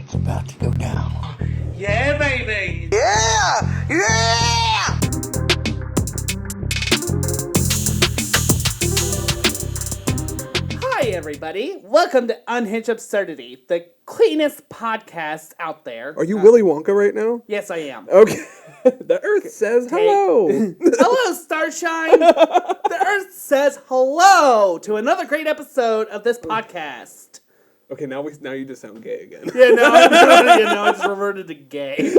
It's about to go down. Yeah, baby! Yeah! Yeah! Hi, everybody. Welcome to Unhinged Absurdity, the cleanest podcast out there. Are you Willy Wonka right now? Yes, I am. Okay. The Earth says hello. Hello, Starshine! The Earth says hello to another great episode of this podcast. Okay, now you just sound gay again. Yeah, no, I just reverted to gay.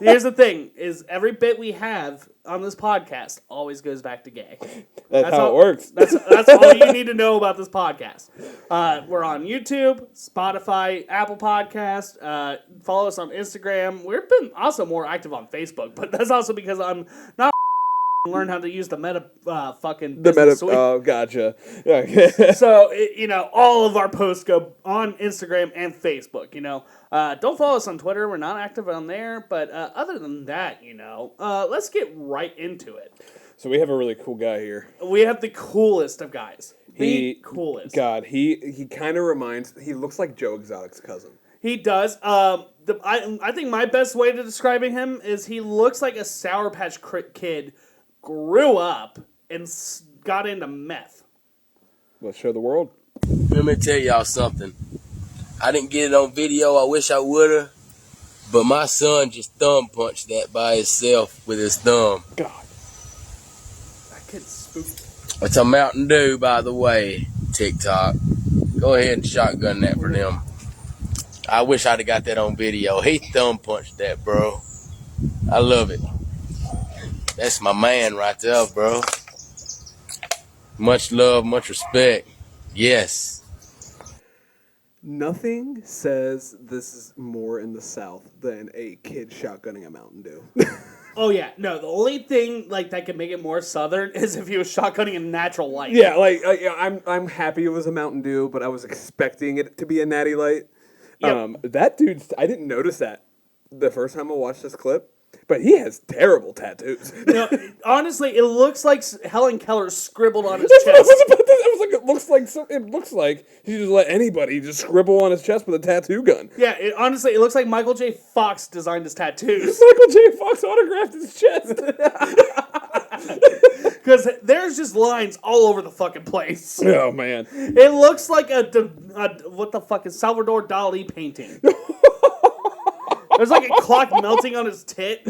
Here's the thing, is every bit we have on this podcast always goes back to gay. That's how it works. That's all you need to know about this podcast. We're on YouTube, Spotify, Apple Podcast. Follow us on Instagram. We've been also more active on Facebook, but that's also because I'm not learn how to use the Meta suite. Oh, gotcha. Okay. So, all of our posts go on Instagram and Facebook, Don't follow us on Twitter. We're not active on there. But other than that, let's get right into it. So we have a really cool guy here. We have the coolest of guys. Coolest. God, he kind of he looks like Joe Exotic's cousin. He does. I think my best way to describing him is he looks like a Sour Patch Kid grew up and got into meth. Let's show the world. Let me tell y'all something. I didn't get it on video. I wish I would've. But my son just thumb punched that by himself with his thumb. God. That kid's spooky. It's a Mountain Dew, by the way, TikTok. Go ahead and shotgun that for them. I wish I'd have got that on video. He thumb punched that, bro. I love it. That's my man right there, bro. Much love, much respect. Yes. Nothing says this is more in the South than a kid shotgunning a Mountain Dew. Oh yeah, no. The only thing that could make it more Southern is if he was shotgunning a natural light. Yeah, I'm happy it was a Mountain Dew, but I was expecting it to be a Natty Light. Yep. That dude, I didn't notice that the first time I watched this clip. But he has terrible tattoos. No, honestly, it looks like Helen Keller scribbled on his That's chest. what I was about to. I was like, it looks like he just let anybody just scribble on his chest with a tattoo gun. Yeah, honestly, it looks like Michael J. Fox designed his tattoos. Michael J. Fox autographed his chest. Because there's just lines all over the fucking place. Oh man, it looks like what the fuck is Salvador Dali painting. There's like a clock melting on his tit.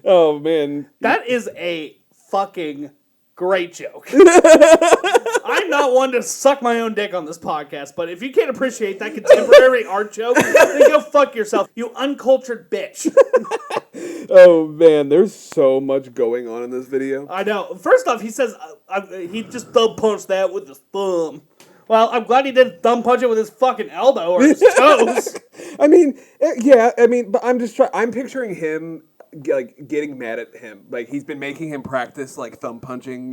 Oh man. That is a fucking great joke. I'm not one to suck my own dick on this podcast, but if you can't appreciate that contemporary art joke, then go fuck yourself, you uncultured bitch. Oh man, there's so much going on in this video. I know. First off, he says he just thumb punched that with his thumb. Well, I'm glad he didn't thumb punch it with his fucking elbow or his toes. but I'm picturing him getting mad at him. Like he's been making him practice thumb punching,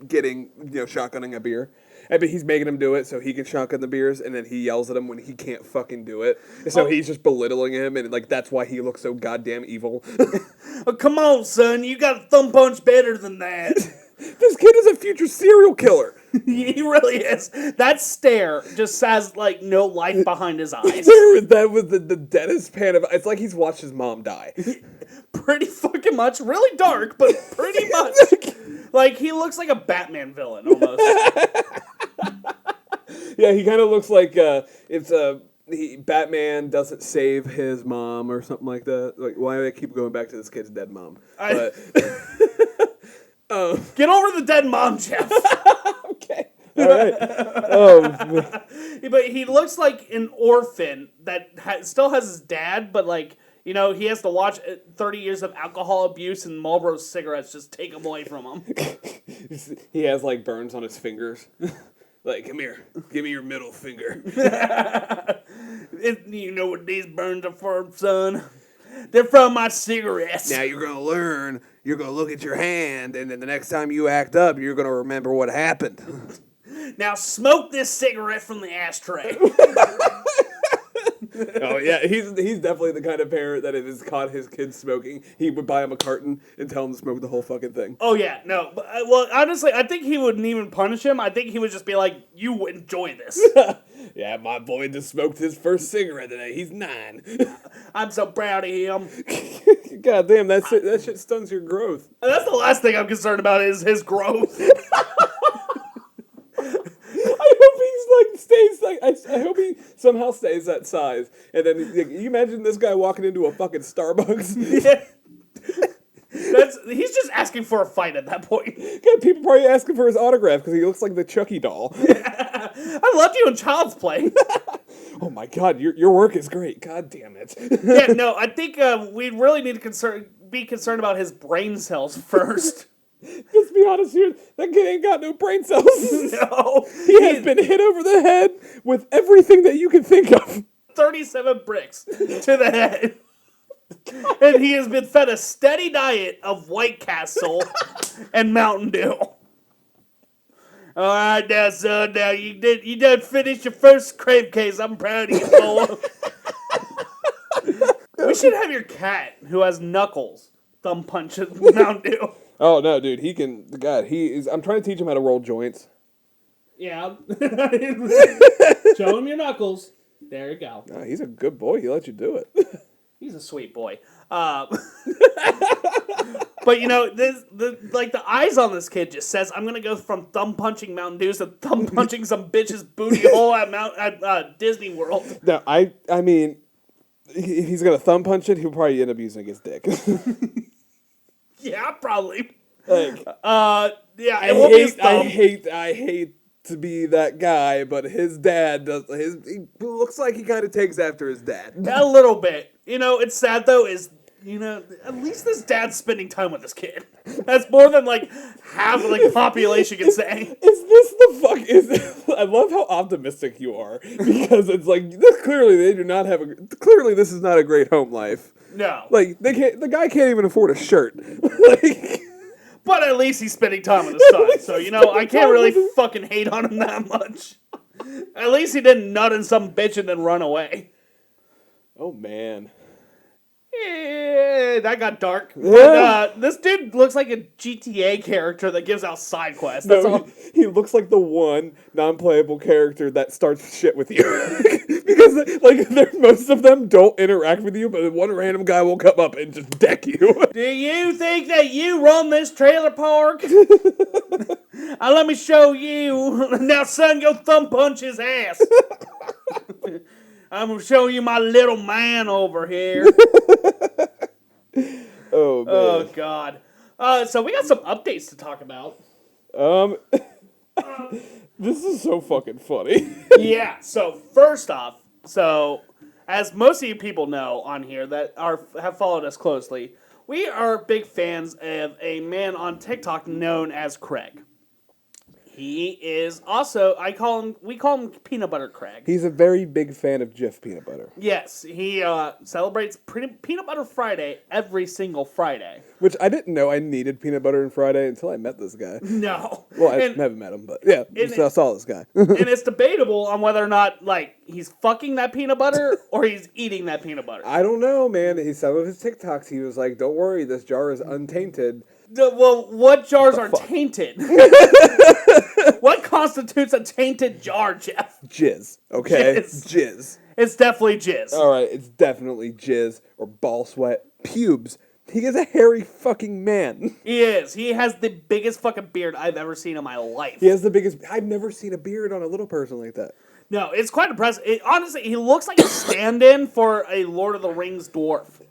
shotgunning a beer. But he's making him do it so he can shotgun the beers, and then he yells at him when he can't fucking do it. So he's just belittling him, and that's why he looks so goddamn evil. Oh, come on, son, you got a thumb punch better than that. This kid is a future serial killer. He really is. That stare just has no life behind his eyes. That was the deadest pan of. It's like he's watched his mom die. Pretty fucking much. Really dark, but pretty much. He looks like a Batman villain almost. Yeah, he kind of looks like Batman doesn't save his mom or something like that. Like, why do I keep going back to this kid's dead mom? Get over the dead mom, Jeff. Okay. All right. Oh. But he looks like an orphan that still has his dad, but he has to watch 30 years of alcohol abuse and Marlboro cigarettes just take him away from him. He has burns on his fingers. Come here, give me your middle finger. You know what these burns are for, son? They're from my cigarettes. Now you're going to learn. You're going to look at your hand, and then the next time you act up, you're going to remember what happened. Now smoke this cigarette from the ashtray. Oh yeah, he's definitely the kind of parent that if he's caught his kid smoking, he would buy him a carton and tell him to smoke the whole fucking thing. Oh yeah, no. But, well, honestly, I think he wouldn't even punish him. I think he would just be like, "You enjoy this." Yeah, my boy just smoked his first cigarette today. He's 9. I'm so proud of him. God damn, that shit stuns your growth. And that's the last thing I'm concerned about is his growth. I hope he's like stays like I hope he somehow stays that size. And then you imagine this guy walking into a fucking Starbucks. Yeah. He's just asking for a fight at that point. God, people probably asking for his autograph because he looks like the Chucky doll. I loved you in Child's Play. Oh my God, your work is great. God damn it. Yeah, no, I think we really need to be concerned about his brain cells first. Let's be honest here, that kid ain't got no brain cells. No. He has been hit over the head with everything that you can think of. 37 bricks to the head. And he has been fed a steady diet of White Castle and Mountain Dew. All right, now, son. Now you done finished your first crave case. I'm proud of you, boy. We should have your cat, who has knuckles, thumb punch Mountain Dew. Oh no, dude, he can. God, he is. I'm trying to teach him how to roll joints. Yeah. Show him your knuckles. There you go. No, he's a good boy. He let you do it. He's a sweet boy. But you know, the eyes on this kid just says, "I'm gonna go from thumb punching Mountain Dews to thumb punching some bitch's booty hole at Disney World." No, I mean, if he's gonna thumb punch it, he'll probably end up using his dick. Yeah, probably. Like, yeah, it won't be his thumb. I hate to be that guy, but his dad does. He looks like he kind of takes after his dad. A little bit. You know, it's sad though. At least this dad's spending time with this kid. That's more than like half of the population can say. Is this the fuck? I love how optimistic you are because it's like clearly they do not have clearly this is not a great home life. No. Like they can't. The guy can't even afford a shirt. Like, but at least he's spending time with his son. So I can't really fucking hate on him that much. At least he didn't nut in some bitch and then run away. Oh man. Yeah, that got dark. Yeah. But this dude looks like a GTA character that gives out side quests. That's all. He looks like the one non-playable character that starts shit with you. Because like most of them don't interact with you, but one random guy will come up and just deck you. Do you think that you run this trailer park? Let me show you. Now, son, go thumb punch his ass. I'm going to show you my little man over here. Oh, man. Oh, God. So we got some updates to talk about. This is so fucking funny. Yeah, so first off, as most of you people know on here that have followed us closely, we are big fans of a man on TikTok known as Craig. He is also, we call him Peanut Butter Craig. He's a very big fan of Jif Peanut Butter. Yes, he celebrates Peanut Butter Friday every single Friday. Which I didn't know I needed peanut butter on Friday until I met this guy. No. Well, I haven't met him, but yeah, so I saw this guy. And it's debatable on whether or not, like, he's fucking that peanut butter or he's eating that peanut butter. I don't know, man. Some of his TikToks, he was like, don't worry, this jar is untainted. Well, what jars are tainted? What constitutes a tainted jar, Jeff? Jizz, okay? Jizz. It's definitely jizz. All right, it's definitely jizz or ball sweat. Pubes. He is a hairy fucking man. He is. He has the biggest fucking beard I've ever seen in my life. He has the biggest... I've never seen a beard on a little person like that. No, it's quite impressive. Honestly, he looks like a stand-in for a Lord of the Rings dwarf.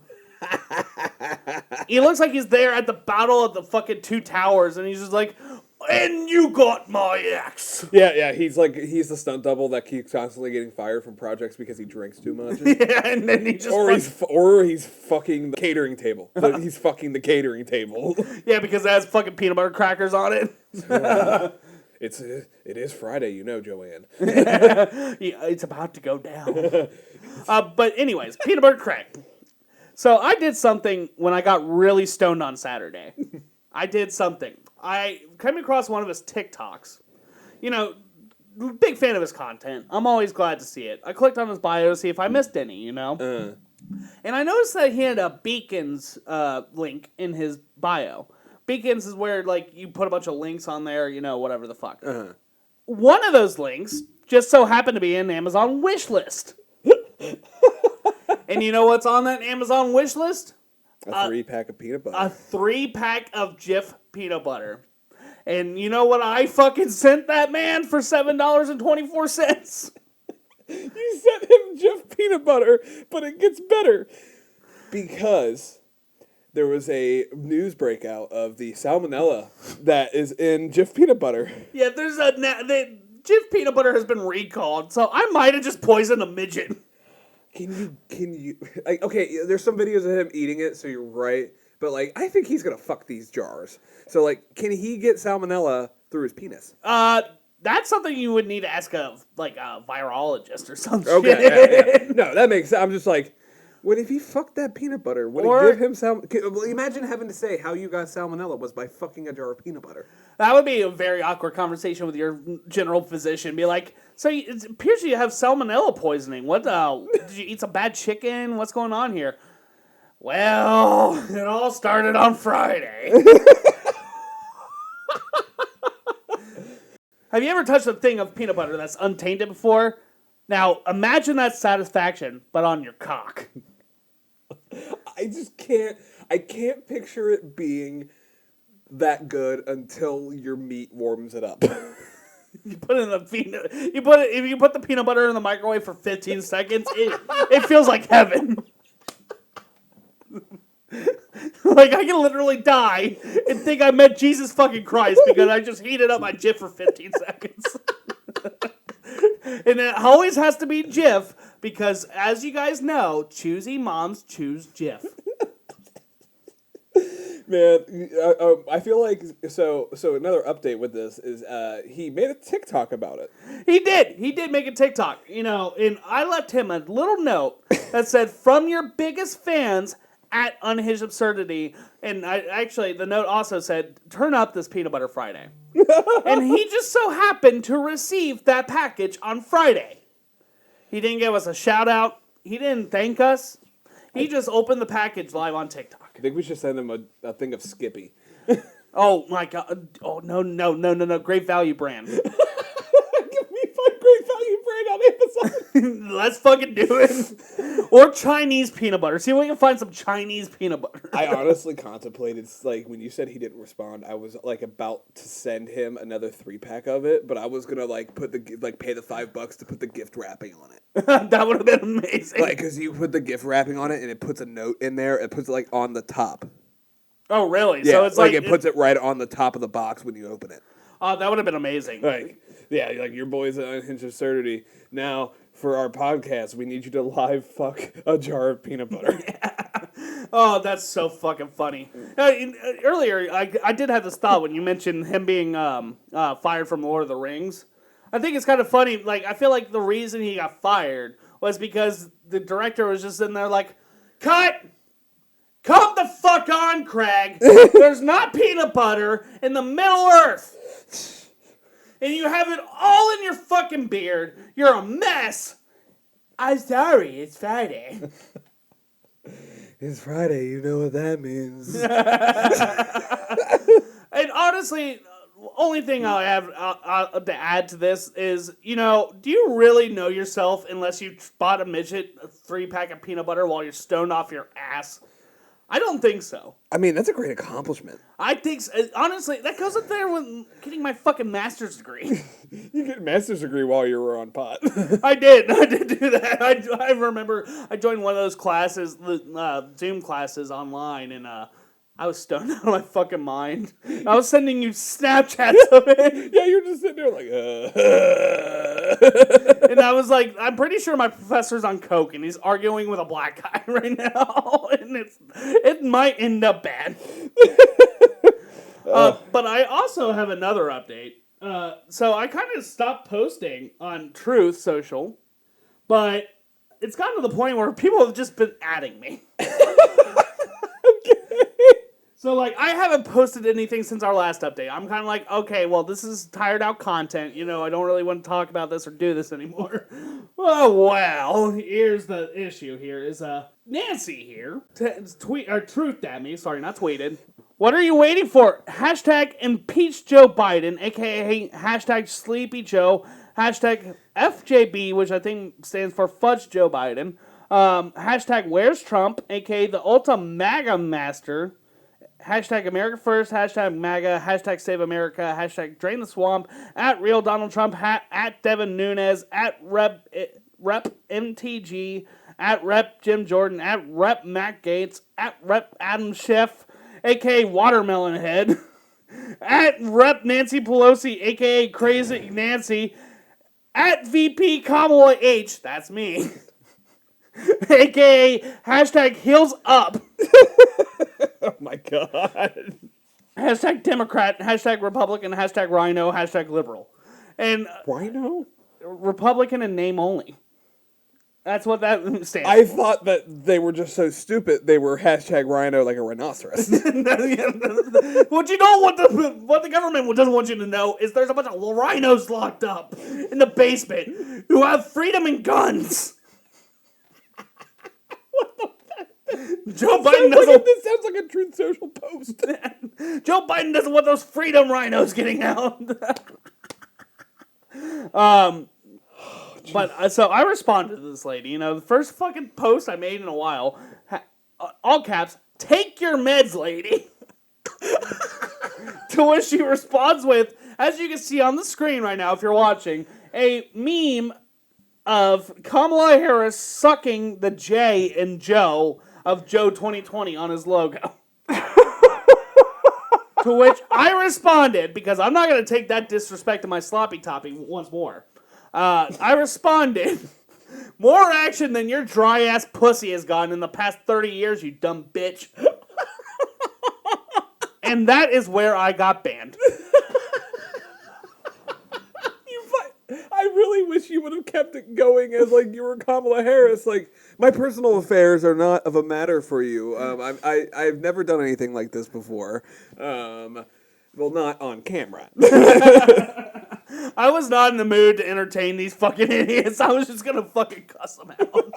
He looks like he's there at the Battle of the fucking Two Towers, and he's just like, and you got my axe. Yeah, he's the stunt double that keeps constantly getting fired from projects because he drinks too much. Yeah, and then he just he's fucking the catering table. He's fucking the catering table. Yeah, because it has fucking peanut butter crackers on it. It is Friday, Joanne. Yeah, it's about to go down. But anyways, Peanut Butter Craig. So I did something when I got really stoned on Saturday. I did something. I came across one of his TikToks. big fan of his content. I'm always glad to see it. I clicked on his bio to see if I missed any, you know? And I noticed that he had a Beacons link in his bio. Beacons is where, like, you put a bunch of links on there, you know, whatever the fuck. One of those links just so happened to be an Amazon wish list. And you know what's on that Amazon wish list? A 3-pack of peanut butter. A 3-pack of Jif Peanut Butter. And you know what I fucking sent that man for $7.24? You sent him Jif Peanut Butter, but it gets better. Because there was a news breakout of the salmonella that is in Jif Peanut Butter. Yeah, there's Jif Peanut Butter has been recalled, so I might have just poisoned a midget. Can you, like, okay, there's some videos of him eating it, so you're right, but, like, I think he's gonna fuck these jars. So, like, can he get salmonella through his penis? That's something you would need to ask a virologist or something. Okay, yeah. No, that makes sense. I'm just like, what if he fucked that peanut butter? Would it give him well, imagine having to say how you got salmonella was by fucking a jar of peanut butter. That would be a very awkward conversation with your general physician. Be like, so it appears you have salmonella poisoning. What, did you eat some bad chicken? What's going on here? Well, it all started on Friday. Have you ever touched a thing of peanut butter that's untainted before? Now, imagine that satisfaction, but on your cock. I just can't picture it being that good until your meat warms it up. You put it in the if you put the peanut butter in the microwave for 15 seconds, it feels like heaven. Like, I can literally die and think I met Jesus fucking Christ because I just heated up my Jif for 15 seconds. And it always has to be Jif because, as you guys know, choosy moms choose Jif. Man, I feel like so another update with this is he made a TikTok about it. He did make a TikTok, you know, and I left him a little note that said, "From your biggest fans at Unhinged Absurdity," and the note also said, "Turn up this Peanut Butter Friday." And he just so happened to receive that package on Friday. He didn't give us a shout out. He didn't thank us. He just opened the package live on TikTok. I think we should send him a thing of Skippy. Oh my god! Oh no! Great Value brand. Give me Great Value brand on Amazon. Let's fucking do it. Or Chinese peanut butter. See if we can find some Chinese peanut butter. I honestly contemplated, like, when you said he didn't respond, I was, like, about to send him another 3-pack of it, but I was gonna, like, pay the $5 to put the gift wrapping on it. That would have been amazing. Like, because you put the gift wrapping on it, and it puts a note in there, it puts it, like, on the top. Oh, really? Yeah, so it's like it puts it right on the top of the box when you open it. Oh, that would have been amazing. Like, yeah, like your boys at Unhinged Absurdity. Now, for our podcast, we need you to live fuck a jar of peanut butter. Oh, that's so fucking funny. Earlier, I did have this thought when you mentioned him being fired from Lord of the Rings. I think it's kind of funny. Like, I feel like the reason he got fired was because the director was just in there like, cut! Come the fuck on, Craig. There's not peanut butter in the Middle Earth. And you have it all in your fucking beard. You're a mess. I'm sorry, it's Friday. It's Friday, you know what that means. And honestly, only thing I have to add to this is, you know, do you really know yourself unless you bought a midget a 3-pack of peanut butter while you're stoned off your ass? I don't think so. I mean, that's a great accomplishment. I think, honestly, that goes up there with getting my fucking master's degree. You get a master's degree while you were on pot. I did do that. I remember I joined one of those classes, Zoom classes online, and I was stoned out of my fucking mind. I was sending you Snapchats of it. Yeah, you're just sitting there like, And I was like, I'm pretty sure my professor's on coke, and he's arguing with a black guy right now, and it might end up bad. But I also have another update. So I kind of stopped posting on Truth Social, but it's gotten to the point where people have just been adding me. So, like, I haven't posted anything since our last update. I'm kind of like, okay, well, this is tired out content. You know, I don't really want to talk about this or do this anymore. Well, here's the issue here is, Nancy here truthed at me. Sorry, not tweeted. What are you waiting for? Hashtag impeach Joe Biden, aka hashtag Sleepy Joe, hashtag FJB, which I think stands for Fudge Joe Biden, hashtag Where's Trump, aka the Ultra MAGA Master, hashtag America First, hashtag MAGA, hashtag Save America, hashtag Drain the Swamp, at Real Donald Trump, at Devin Nunes, at Rep MTG, at Rep Jim Jordan, at Rep Matt Gates, at Rep Adam Schiff, aka Watermelon Head, at Rep Nancy Pelosi, aka Crazy Nancy, at VP Kamala H, that's me, aka hashtag Heels Up. Oh my god. Hashtag Democrat, hashtag Republican, hashtag Rhino, hashtag Liberal. And Rhino? Republican in name only. That's what that stands I for. thought that they were just so stupid they were hashtag Rhino like a rhinoceros. What you don't want what the government doesn't want you to know is there's a bunch of rhinos locked up in the basement who have freedom and guns. Joe Biden doesn't. This sounds like a Truth Social post. Joe Biden doesn't want those freedom rhinos getting out. But so I responded to this lady. You know, the first fucking post I made in a while, all caps, "Take your meds, lady." To which she responds with, as you can see on the screen right now, if you're watching, a meme of Kamala Harris sucking the J in Joe of Joe 2020 on his logo. To which I responded, because I'm not going to take that disrespect to my sloppy toppy once more. I responded, "More action than your dry ass pussy has gotten in the past 30 years, you dumb bitch." And that is where I got banned. I really wish you would have kept it going as like you were Kamala Harris. Like, my personal affairs are not of a matter for you. I've never done anything like this before. Well, not on camera. I was not in the mood to entertain these fucking idiots. I was just gonna fucking cuss them out.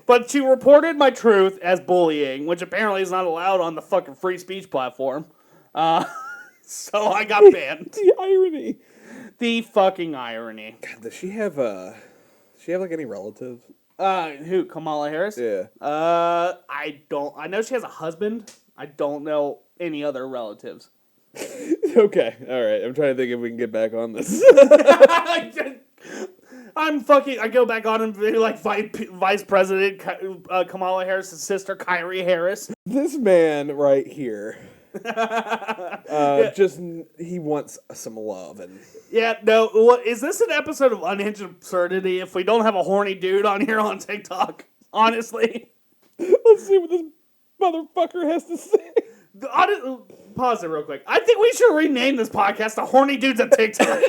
But she reported my truth as bullying, which apparently is not allowed on the fucking free speech platform. So I got banned. The irony. The fucking irony. God, does she have like any relatives? Who? Kamala Harris? Yeah. I don't. I know she has a husband. I don't know any other relatives. Okay, all right. I'm trying to think if we can get back on this. I go back on and be like Vice President Kamala Harris' sister, Kyrie Harris. This man right here, just he wants some love and. Yeah, no. What is this an episode of Unhinged Absurdity? If we don't have a horny dude on here on TikTok, honestly, Let's see what this motherfucker has to say. Pause it real quick. I think we should rename this podcast to Horny Dudes at TikTok.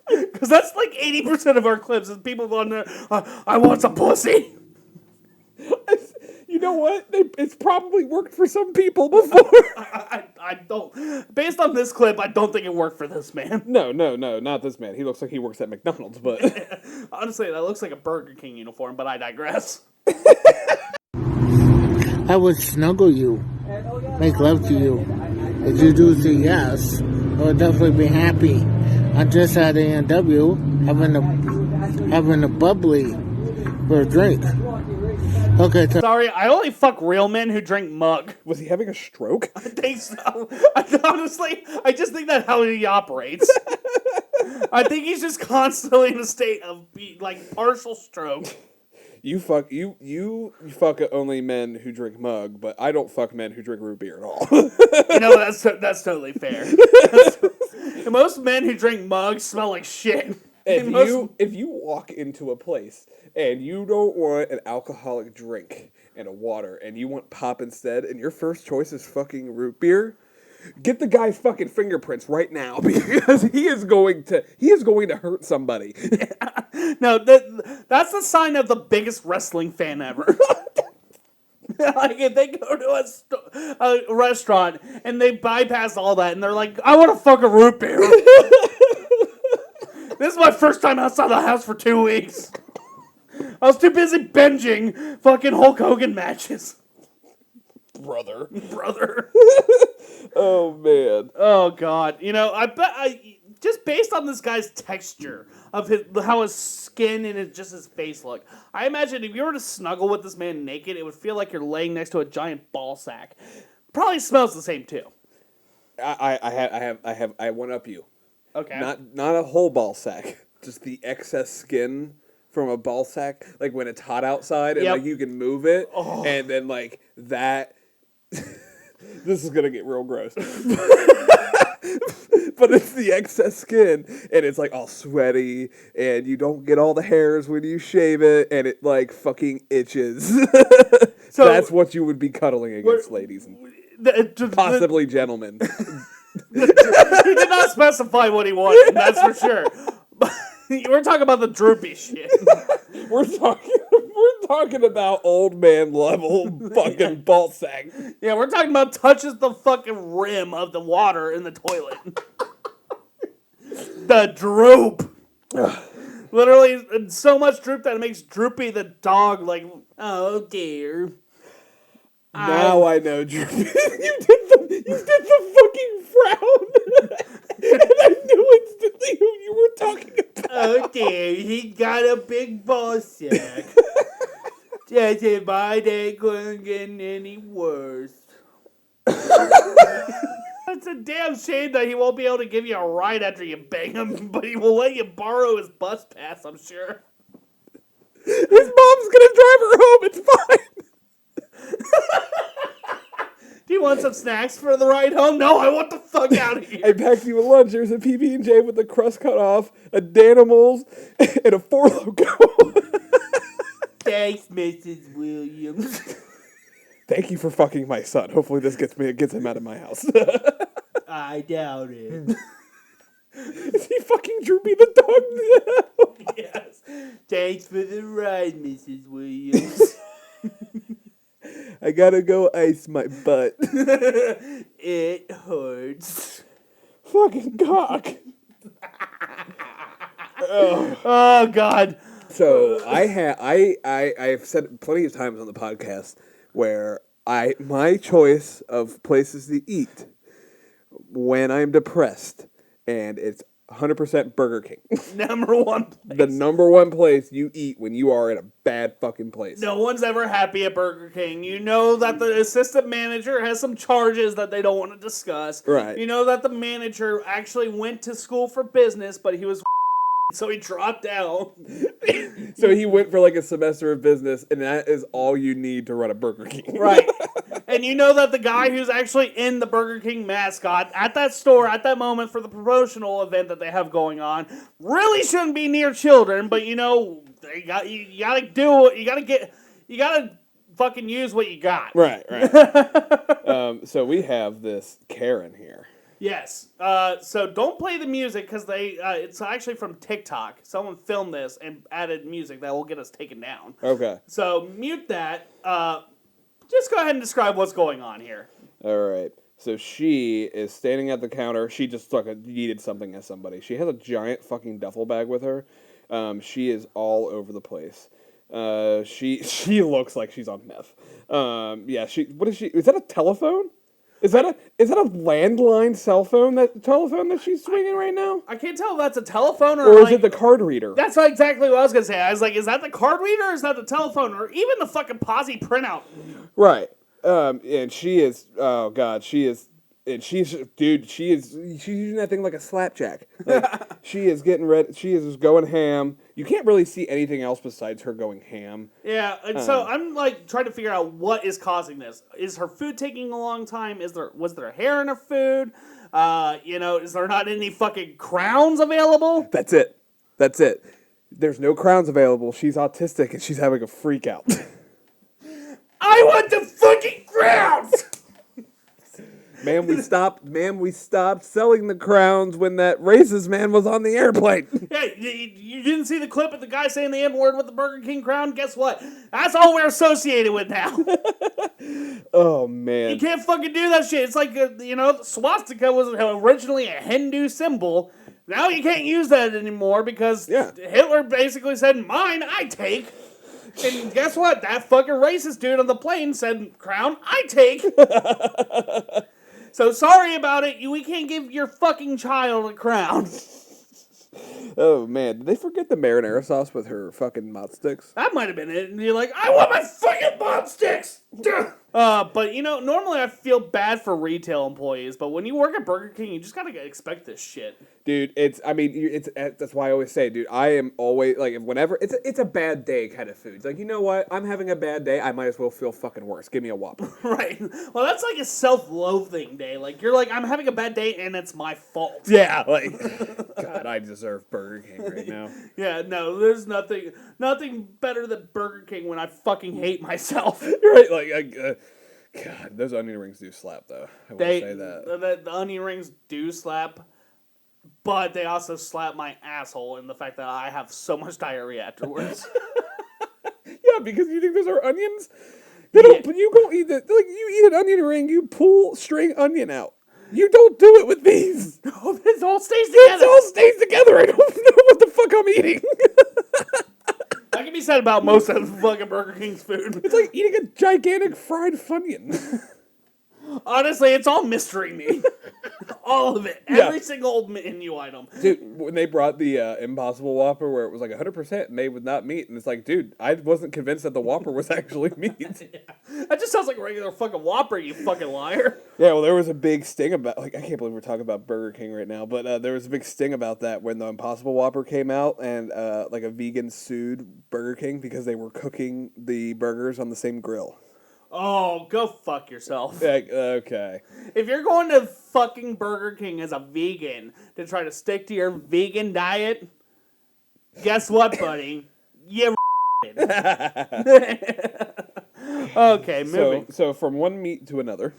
Because that's like 80% of our clips is people going there, "I want some pussy." You know what? It's probably worked for some people before. I don't. Based on this clip, I don't think it worked for this man. No, not this man. He looks like he works at McDonald's, but Honestly, that looks like a Burger King uniform, but I digress. I would snuggle you, make love to you. If you do say yes, I would definitely be happy. I'm just at A&W having a bubbly for a drink. Okay, Sorry, I only fuck real men who drink mug. was he having a stroke? I think so. I just think that's how he operates. I think he's just constantly in a state of like partial stroke. You fuck only men who drink mug, but I don't fuck men who drink root beer at all. You know, that's totally fair. Most men who drink mugs smell like shit. If you walk into a place and you don't want an alcoholic drink and a water and you want pop instead and your first choice is fucking root beer, get the guy's fucking fingerprints right now because he is going to hurt somebody. No, that's the sign of the biggest wrestling fan ever. Like if they go to a restaurant and they bypass all that and they're like, I want to fuck a root beer. This is my first time outside the house for 2 weeks. I was too busy binging fucking Hulk Hogan matches. Brother. Oh, man. Oh, God. You know, I bet just based on this guy's texture of how his skin and just his face look, I imagine if you were to snuggle with this man naked, it would feel like you're laying next to a giant ball sack. Probably smells the same too. I one up you. Okay. Not a whole ball sack, just the excess skin from a ball sack. Like when it's hot outside and like you can move it, and then like that. This is gonna get real gross. But it's the excess skin, and it's like all sweaty, and you don't get all the hairs when you shave it, and it like fucking itches. So that's what you would be cuddling against, ladies and possibly gentlemen. He did not specify what he wanted, that's for sure. We're talking about the droopy shit. We're talking about old man level fucking ball sack. Yeah, we're talking about touches the fucking rim of the water in the toilet. The droop. Literally, so much droop that it makes Droopy the dog like, oh dear. Now I know, Droopy. You did the fucking frown. And I knew instantly who you were talking about. Oh dear, he got a big ball sack. Just if mine ain't gonna get any worse. It's a damn shame that he won't be able to give you a ride after you bang him, but he will let you borrow his bus pass, I'm sure. His mom's gonna drive her home, it's fine. Do you want some snacks for the ride home? No, I want the fuck out of here. I packed you a lunch. There's a PB&J with the crust cut off, a Danimals, and a 4 Loko. Thanks, Mrs. Williams. Thank you for fucking my son. Hopefully this gets him out of my house. I doubt it. Is he fucking Droopy the dog now? Yes. Thanks for the ride, Mrs. Williams. I gotta go ice my butt. It hurts. Fucking cock. Oh God. So I've said plenty of times on the podcast where my choice of places to eat when I'm depressed, and it's 100% Burger King. Number one place. The number one place you eat when you are in a bad fucking place. No one's ever happy at Burger King. You know that the assistant manager has some charges that they don't want to discuss. Right. You know that the manager actually went to school for business, but he was so he dropped out. So he went for like a semester of business, and that is all you need to run a Burger King. Right. And you know that the guy who's actually in the Burger King mascot at that store at that moment for the promotional event that they have going on really shouldn't be near children, but you know, you gotta fucking use what you got. Right. So we have this Karen here. Yes. So don't play the music because it's actually from TikTok. Someone filmed this and added music that will get us taken down. Okay. So mute that. Just go ahead and describe what's going on here. All right. So she is standing at the counter. She just needed something as somebody. She has a giant fucking duffel bag with her. She is all over the place. She looks like she's on meth. Yeah. What is she? Is that a telephone? Is that a landline telephone that she's swinging right now? I can't tell if that's a telephone or is it the card reader? That's exactly what I was gonna say. I was like, is that the card reader or is that the telephone or even the fucking posse printout? Right. And she is. Oh God, she is. And she's using that thing like a slapjack. Like, she is getting ready. She is just going ham. You can't really see anything else besides her going ham. Yeah, and so I'm like trying to figure out what is causing this. Is her food taking a long time? Was there hair in her food? Is there not any fucking crowns available? That's it. There's no crowns available. She's autistic and she's having a freak out. I want the fucking crowns. Man, we stopped selling the crowns when that racist man was on the airplane. Yeah, you didn't see the clip of the guy saying the N-word with the Burger King crown? Guess what? That's all we're associated with now. Oh, man. You can't fucking do that shit. It's like, the swastika was originally a Hindu symbol. Now you can't use that anymore because Hitler basically said, mine, I take. And guess what? That fucking racist dude on the plane said, crown, I take. So sorry about it. We can't give your fucking child a crown. Oh, man. Did they forget the marinara sauce with her fucking mott sticks? That might have been it. And you're like, I want my fucking mott sticks. But, normally I feel bad for retail employees. But when you work at Burger King, you just got to expect this shit. Dude, that's why I always say, dude, I am always, like, whenever, it's a bad day kind of food. It's like, you know what? I'm having a bad day. I might as well feel fucking worse. Give me a Whopper. Right. Well, that's like a self-loathing day. Like, you're like, I'm having a bad day and it's my fault. Yeah, like, God, I deserve Burger King right now. Yeah, no, there's nothing better than Burger King when I fucking hate myself. Right, like, God, those onion rings do slap, though. I will say that. The onion rings do slap. But they also slap my asshole in the fact that I have so much diarrhea afterwards. Yeah, because you think those are onions? They don't. But you go eat it. Like you eat an onion ring, you pull string onion out. You don't do it with these. No, this all stays together. It all stays together. I don't know what the fuck I'm eating. That can be said about most of the fucking Burger King's food. It's like eating a gigantic fried Funyun. Honestly, it's all mystery meat. All of it. Every single menu item. Dude, when they brought the Impossible Whopper where it was like 100% made with not meat, and it's like, dude, I wasn't convinced that the Whopper was actually meat. Yeah. That just sounds like a regular fucking Whopper, you fucking liar. Yeah, well, there was a big sting about, like, I can't believe we're talking about Burger King right now, but there was a big sting about that when the Impossible Whopper came out, and like a vegan sued Burger King because they were cooking the burgers on the same grill. Oh, go fuck yourself. Okay. If you're going to fucking Burger King as a vegan to try to stick to your vegan diet, guess what, buddy? You Okay, moving. So from one meat to another.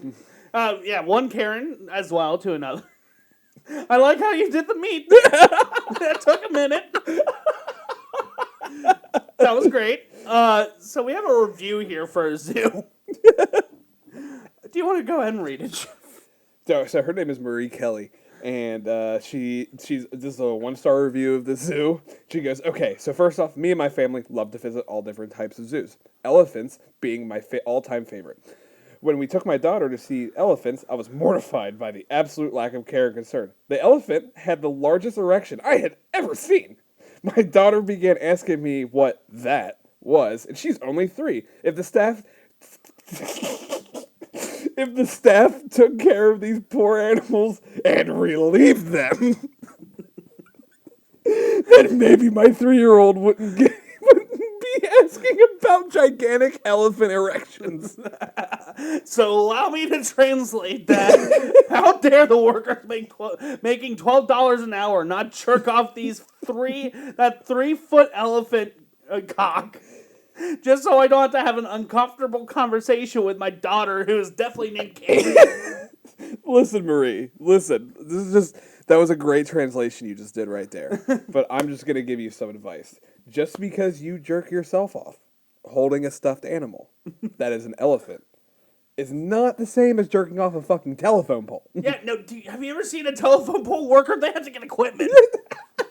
Yeah, one Karen as well to another. I like how you did the meat. That took a minute. That was great. So we have a review here for a zoo. Do you want to go ahead and read it? So her name is Marie Kelly, and she's this is a 1-star review of the zoo. She goes, okay, so first off, me and my family love to visit all different types of zoos. Elephants being my all-time favorite. When we took my daughter to see elephants, I was mortified by the absolute lack of care and concern. The elephant had the largest erection I had ever seen. My daughter began asking me what that was, and she's only 3. If the staff took care of these poor animals and relieved them, then maybe my 3-year-old wouldn't be asking about gigantic elephant erections. So allow me to translate that. How dare the workers making $12 an hour not jerk off that 3-foot elephant cock? Just so I don't have to have an uncomfortable conversation with my daughter, who is definitely named Katie. Listen, Marie. Listen. That was a great translation you just did right there. But I'm just going to give you some advice. Just because you jerk yourself off holding a stuffed animal that is an elephant is not the same as jerking off a fucking telephone pole. Yeah, no, have you ever seen a telephone pole worker? They have to get equipment.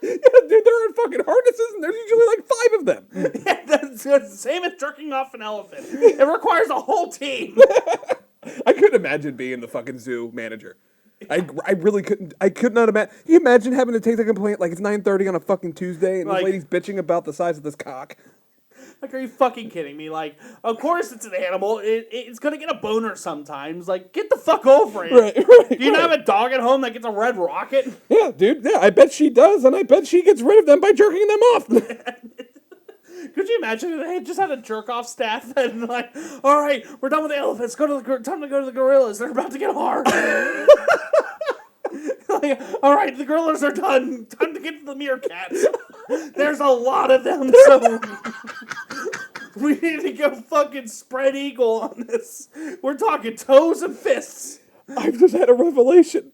Yeah, dude, they're in fucking harnesses, and there's usually like 5 of them. Yeah, that's the same as jerking off an elephant. It requires a whole team. I couldn't imagine being the fucking zoo manager. I really couldn't. I could not imagine. Can you imagine having to take the complaint like it's 9:30 on a fucking Tuesday, and this lady's bitching about the size of this cock? Like, are you fucking kidding me? Like, of course it's an animal. It's gonna get a boner sometimes. Like, get the fuck over it. Right, Do you not have a dog at home that gets a red rocket? Yeah, dude. Yeah, I bet she does, and I bet she gets rid of them by jerking them off. Could you imagine if they just had a jerk-off staff and like, all right, we're done with the elephants. Time to go to the gorillas. They're about to get hard. Like, all right, the gorillas are done. Time to get to the meerkats. There's a lot of them, so we need to go fucking spread eagle on this. We're talking toes and fists. I've just had a revelation.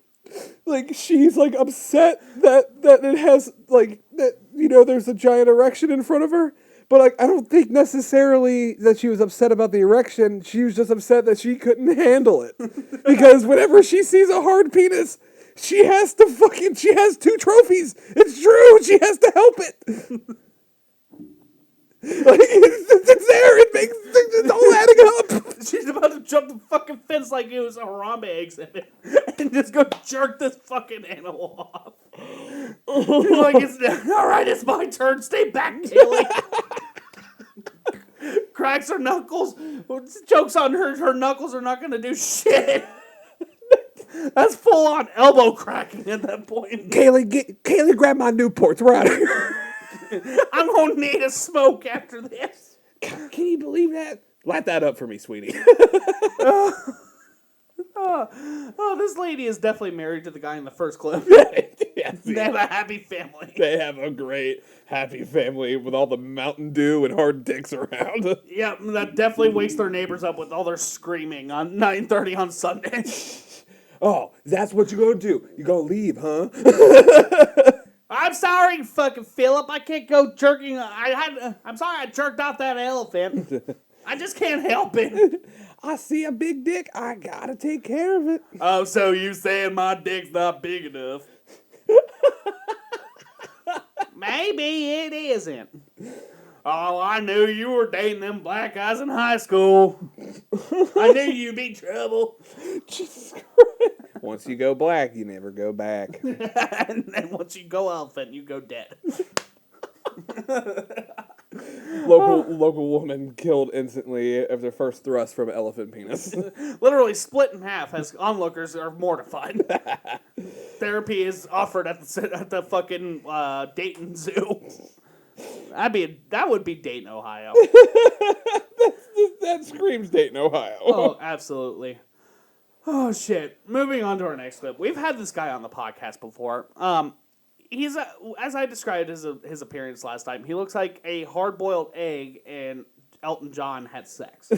Like, she's, like, upset that it has, like, that, you know, there's a giant erection in front of her. But, like, I don't think necessarily that she was upset about the erection. She was just upset that she couldn't handle it. Because whenever she sees a hard penis, she has 2 trophies. It's true. She has to help it. Like, it's there. It makes it's all adding up. She's about to jump the fucking fence like it was a Harambe exhibit and just go jerk this fucking animal off. She's like, all right, it's my turn. Stay back, Kaylee. Cracks her knuckles. Joke's on her. Her knuckles are not going to do shit. That's full on elbow cracking at that point. Kaylee, grab my Newports. We're out of here. I'm going to need a smoke after this. Can you believe that? Light that up for me, sweetie. Oh, this lady is definitely married to the guy in the first clip. Yes, They have a happy family. They have a great, happy family with all the Mountain Dew and hard dicks around. Yeah, that definitely wakes their neighbors up with all their screaming on 9:30 on Sunday. Oh, that's what you're going to do. You're going to leave, huh? I'm sorry, fucking Philip. I can't go jerking. I'm sorry I jerked off that elephant. I just can't help it. I see a big dick. I got to take care of it. Oh, so you saying my dick's not big enough? Maybe it isn't. Oh, I knew you were dating them black guys in high school. I knew you'd be trouble. Jesus Christ. Once you go black, you never go back. And then once you go elephant, you go dead. Local woman killed instantly after first thrust from elephant penis. Literally split in half as onlookers are mortified. Therapy is offered at the fucking Dayton Zoo. That would be Dayton, Ohio. That screams Dayton, Ohio. Oh, absolutely. Oh, shit. Moving on to our next clip. We've had this guy on the podcast before. He's, as I described his appearance last time, he looks like a hard-boiled egg and Elton John had sex.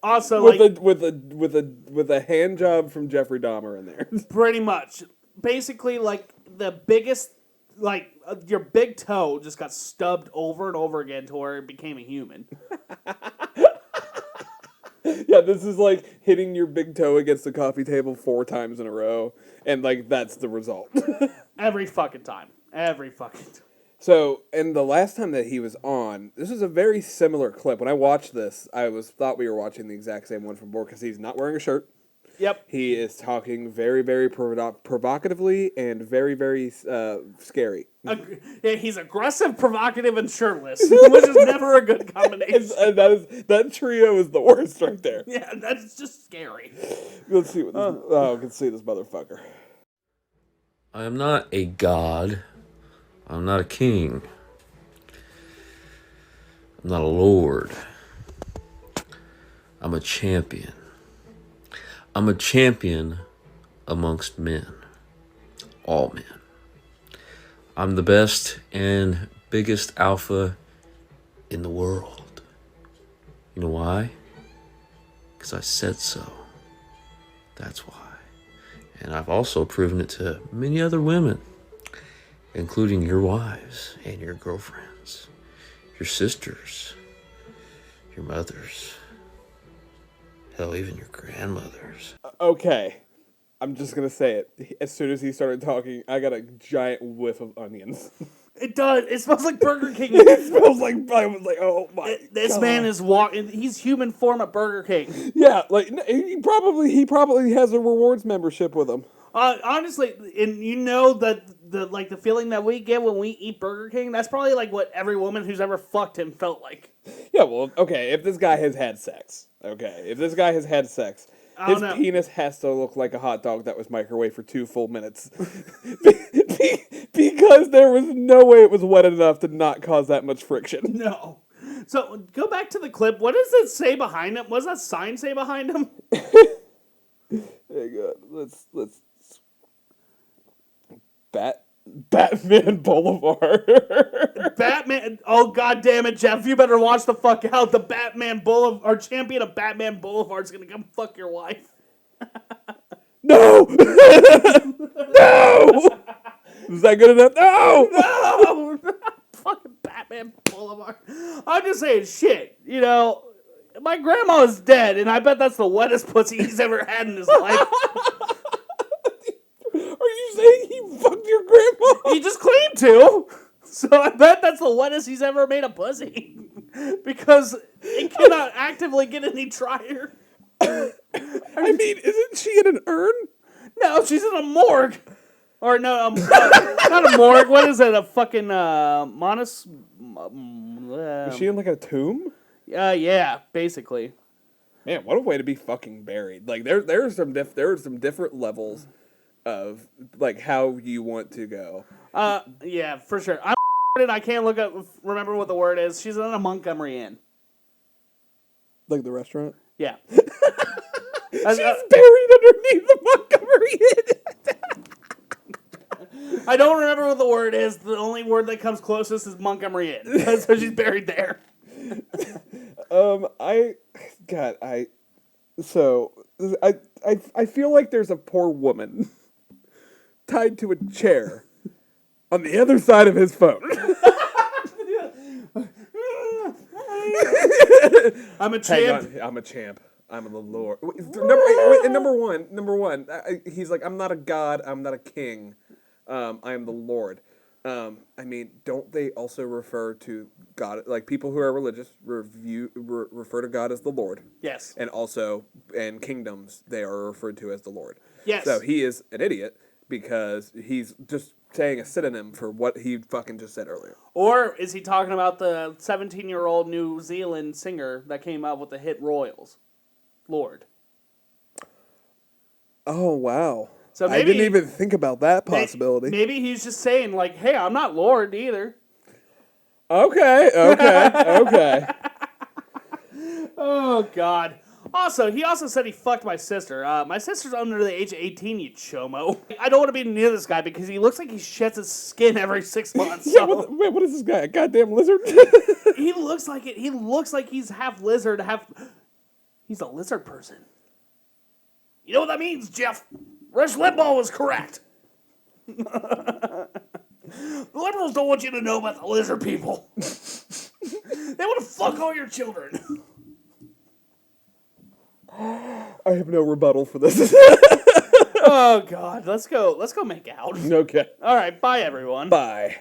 Also, with a hand job from Jeffrey Dahmer in there. pretty much. Basically, like, the biggest, like, your big toe just got stubbed over and over again to where it became a human. Yeah, this is like hitting your big toe against the coffee table 4 times in a row, and, like, that's the result. Every fucking time. So, and the last time that he was on, this is a very similar clip. When I watched this, thought we were watching the exact same one from before, because he's not wearing a shirt. Yep. He is talking very, very provocatively and very, very scary. Yeah, he's aggressive, provocative, and shirtless, which is never a good combination. And that trio is the worst right there. Yeah, that's just scary. Let's see what we can see this motherfucker. I am not a god. I'm not a king. I'm not a lord. I'm a champion. I'm a champion amongst men. All men. I'm the best and biggest alpha in the world. You know why? Because I said so. That's why. And I've also proven it to many other women, including your wives and your girlfriends, your sisters, your mothers, hell, even your grandmothers. Okay. I'm just going to say it. As soon as he started talking, I got a giant whiff of onions. It does. It smells like Burger King. It smells like, I was like, oh my This God. man is walking. He's human form at Burger King. Yeah, like, he probably has a rewards membership with him. Honestly, and you know that the feeling that we get when we eat Burger King, that's probably like what every woman who's ever fucked him felt like. Yeah, well, okay, if this guy has had sex, his penis has to look like a hot dog that was microwaved for 2 full minutes. Because there was no way it was wet enough to not cause that much friction. No. So, go back to the clip. What does it say behind him? What does that sign say behind him? Hang on, let's Batman Boulevard. Batman. Oh, God damn it, Jeff. You better watch the fuck out. The Batman Boulevard, our champion of Batman Boulevard is going to come fuck your wife. No! No! Is that good enough? No! No! Fucking Batman Boulevard. I'm just saying, shit. You know, my grandma is dead, and I bet that's the wettest pussy he's ever had in his life. Are you saying he fucked your grandma? He just claimed to. So I bet that's the wettest he's ever made a pussy. Because it cannot actively get any drier. I mean, isn't she in an urn? No, she's in a morgue. Or no, not a morgue. What is it? A fucking Is she in like a tomb? Yeah, basically. Man, what a way to be fucking buried. Like there are some different levels of like how you want to go. Yeah, for sure. I can't remember what the word is. She's in a Montgomery Inn. Like the restaurant? Yeah. She's buried underneath the Montgomery Inn. I don't remember what the word is. The only word that comes closest is Montgomery Inn. So she's buried there. I feel like there's a poor woman tied to a chair on the other side of his phone. I'm a champ. I'm a champ. I'm the Lord. Number one. He's like, I'm not a god. I'm not a king. I am the Lord. I mean, don't they also refer to God, like people who are religious refer to God as the Lord? Yes. And also, in kingdoms, they are referred to as the Lord. Yes. So he is an idiot because he's just saying a synonym for what he fucking just said earlier. Or is he talking about the 17-year-old New Zealand singer that came out with the hit Royals? Lord. Oh, wow. So maybe, I didn't even think about that possibility. Maybe he's just saying, like, hey, I'm not Lord either. Okay. Oh, God. Also, he also said he fucked my sister. My sister's under the age of 18, you chomo. I don't want to be near this guy because he looks like he sheds his skin every 6 months. Yeah, what is this guy? A goddamn lizard? He looks like it. He looks like he's half lizard, He's a lizard person. You know what that means, Jeff? Rush Limbaugh was correct. The liberals don't want you to know about the lizard people. They want to fuck all your children. I have no rebuttal for this. Oh, God. Let's go make out. Okay. All right. Bye, everyone. Bye.